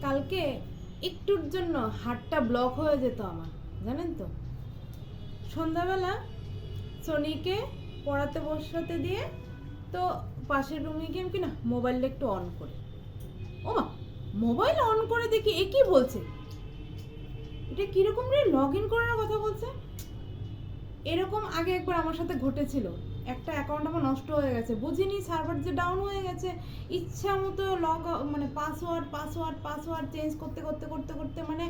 কালকে একটুর জন্য হাতটা ব্লক হয়ে যেত আমার, জানেন তো। সন্ধ্যাবেলা সনিকে পড়াতে বসাতে দিয়ে তো পাশের রুমে গিয়ে কি না মোবাইলটা একটু অন করি। ও মা, মোবাইল অন করে দেখি এ কি বলছে, এটা কিরকম রে, লগ ইন করার কথা বলছে। এরকম আগে একবার আমার সাথে ঘটেছিল, একটা অ্যাকাউন্ট আমার নষ্ট হয়ে গেছে, বুঝিনি সার্ভার যে ডাউন হয়ে গেছে, ইচ্ছা মতো মানে পাসওয়ার্ড চেঞ্জ করতে করতে করতে করতে মানে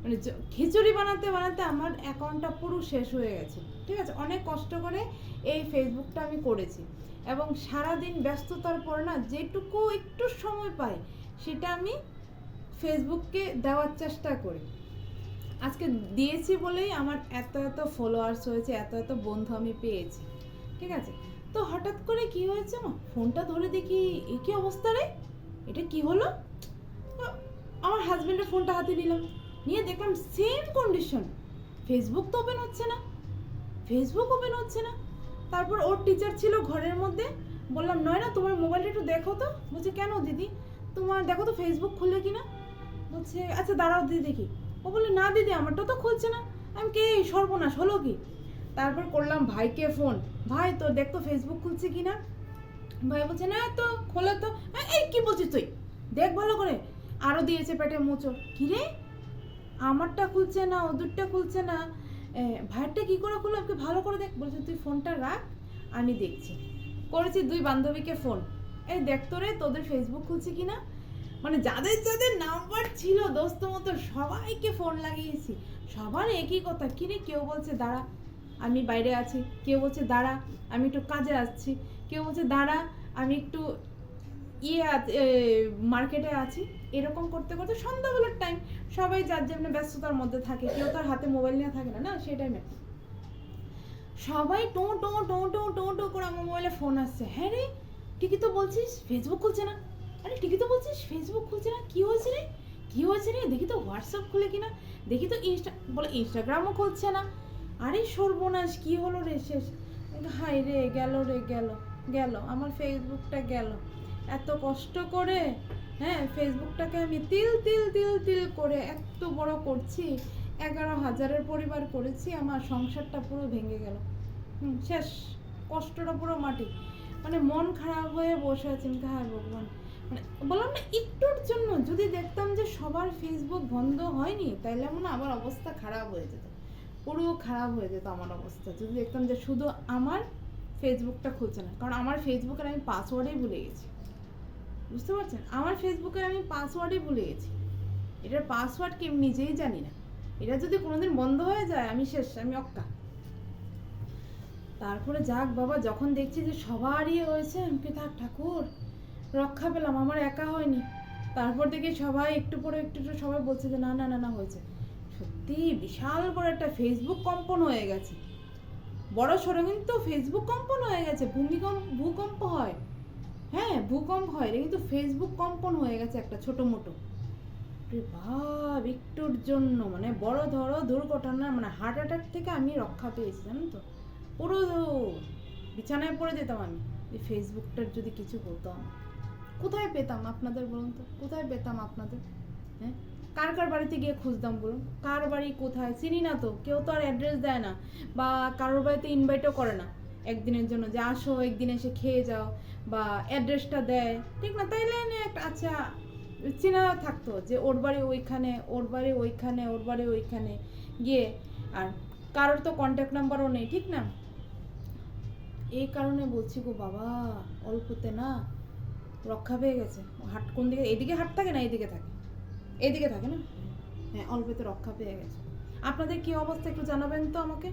মানে খিচুড়ি বানাতে বানাতে আমার অ্যাকাউন্টটা পুরো শেষ হয়ে গেছে। ঠিক আছে, অনেক কষ্ট করে এই ফেসবুকটা আমি করেছি এবং সারাদিন ব্যস্ততার পর না যেটুকু একটু সময় পাই সেটা আমি ফেসবুককে দেওয়ার চেষ্টা করি। আজকে দিয়েছি বলেই আমার এত এত ফলোয়ার্স হয়েছে, এত এত বন্ধু আমি পেয়েছি। ঠিক আছে, তো হঠাৎ করে কি হয়েছে না, ফোনটা ধরে দেখি এ কি অবস্থা রে, এটা কি হলো। তো আমার হাজবেন্ডের ফোনটা হাতে নিলাম, নিয়ে দেখলাম সেম কন্ডিশন, ফেসবুক তো ওপেন হচ্ছে না, তারপর ওর টিচার ছিল ঘরের মধ্যে, বললাম নয়না তোমার মোবাইলটা একটু দেখো তো। বলছে কেন দিদি, তোমার দেখো তো ফেসবুক খুলে কিনা। বলছে আচ্ছা দাঁড়াও দিদি দেখি। ও বলে না দিদি আমারটা তো খুলছে না। আমি কে, সর্বনাশ হলো কি। তারপর করলাম ভাইকে ফোন, ভাই তো দেখ তো ফেসবুক খুলছে কিনা। ভাই বলছে না তো খোলে তো। এই কি বলছিস তুই, দেখ ভালো করে। আরও দিয়েছে পেটে মোচড়, কিরে আমারটা খুলছে না, ওদেরটা খুলছে না, ভাইয়েরটা কি করে খুললো, আমাকে ভালো করে দেখ। বলছে তুই ফোনটা রাখ আমি দেখছি। করেছি 2 বান্ধবীকে ফোন, এই দেখ তো রে তোদের ফেসবুক খুলছে কিনা। মানে যাদের যাদের নাম্বার ছিল দোস্ত মতো সবাইকে ফোন লাগিয়েছি, সবার একই কথা, কিরে কেউ বলছে দাঁড়া আমি বাইরে আছি, কেউ বলছে দাঁড়া আমি একটু কাজে আসছি, কেউ বলছে দাঁড়া আমি একটু মার্কেটে আছি। এরকম করতে করতে সন্ধ্যাবেলার টাইম, সবাই যার যেমন ব্যস্ততার মধ্যে থাকে, কেউ তার হাতে মোবাইল নিয়ে থাকে না, না সেই টাইমে সবাই টো টো টো টো টো টো করে আমার মোবাইলে ফোন আসছে। হ্যাঁ রে ঠিকই তো বলছিস ফেসবুক খুলছে না, আরে ঠিকই তো বলছিস ফেসবুক খুলছে না, কি হয়েছে রে দেখি তো হোয়াটসঅ্যাপ খুলে কিনা, দেখি তো ইনস্টাগ্রামও খুলছে না। আরে সর্বনাশ কি হলো রে, শেষ। হাই রে গেল আমার ফেসবুকটা গেল। এত কষ্ট করে হ্যাঁ ফেসবুকটাকে আমি তিল তিল তিল তিল করে এত বড় করছি, 11,000-এর পরিবার করেছি, আমার সংসারটা পুরো ভেঙে গেল। শেষ, কষ্টটা পুরো মাটি। মানে মন খারাপ হয়ে বসে আছি, হায় ভগবান। মানে বললাম না একটুর জন্য যদি দেখতাম যে সবার ফেসবুক বন্ধ হয়নি, তাইলে মনে আমার অবস্থা খারাপ হয়ে যেত, পুরো খারাপ হয়ে যেত আমার অবস্থা, যদি দেখতাম যে শুধু আমার ফেসবুকটা খুলছে না। কারণ আমার ফেসবুকের আমি পাসওয়ার্ডই ভুলে গেছি, বুঝতে পারছেন, আমার ফেসবুকের আমি পাসওয়ার্ডই ভুলে গেছি, এটার পাসওয়ার্ড কি আমি নিজেই জানি না। এটা যদি কোনোদিন বন্ধ হয়ে যায় আমি শেষ, আমি অক্কা। তারপরে যাক বাবা, যখন দেখছি যে সবারই হয়েছে, আমি থাক ঠাকুর রক্ষা পেলাম, আমার একা হয়নি। তারপর দেখি সবাই একটু পরে একটু সবাই বলছে যে না না না না হয়েছে। সত্যি বিশাল বড় একটা ফেসবুক কম্পন হয়ে গেছে, বড় সড়ো কিন্তু ফেসবুক কম্পন হয়ে গেছে। ভূকম্প হয়, হ্যাঁ ভূকম্প হয়, কিন্তু ফেসবুক কম্পন হয়ে গেছে একটা ছোট মোটো। ভাব একটুর জন্য মানে বড় ধরো দুর্ঘটনা, মানে হার্ট অ্যাটাক থেকে আমি রক্ষা পেয়েছি, জানেন তো। পুরো বিছানায় পড়ে যেতাম আমি, এই ফেসবুকটার যদি কিছু হতো। কোথায় পেতাম আপনাদের বলুন তো, কোথায় পেতাম আপনাদের? হ্যাঁ কার কার বাড়িতে গিয়ে খুঁজতাম বলুন, কার বাড়ি কোথায় চিনি না তো, কেউ তো আর অ্যাড্রেস দেয় না, বা কারোর বাড়িতে ইনভাইটও করে না একদিনের জন্য যে আসো একদিন এসে খেয়ে যাও, বা অ্যাড্রেসটা দেয় ঠিক না, তাইলে একটা আচ্ছা চেনা থাকতো যে ওর বাড়ি ওইখানে, ওর বাড়ি ওইখানে, ওর বাড়ি ওইখানে গিয়ে। আর কারোর তো কন্ট্যাক্ট নাম্বারও নেই, ঠিক না। এই কারণে বলছি গো বাবা, অল্পতে না রক্ষা পেয়ে গেছে। হাট কোন দিকে, এইদিকে হাট থাকে না এইদিকে থাকে, এইদিকে থাকে না, হ্যাঁ অল্পতে রক্ষা পেয়ে গেছে। আপনাদের কি অবস্থা একটু জানাবেন তো আমাকে।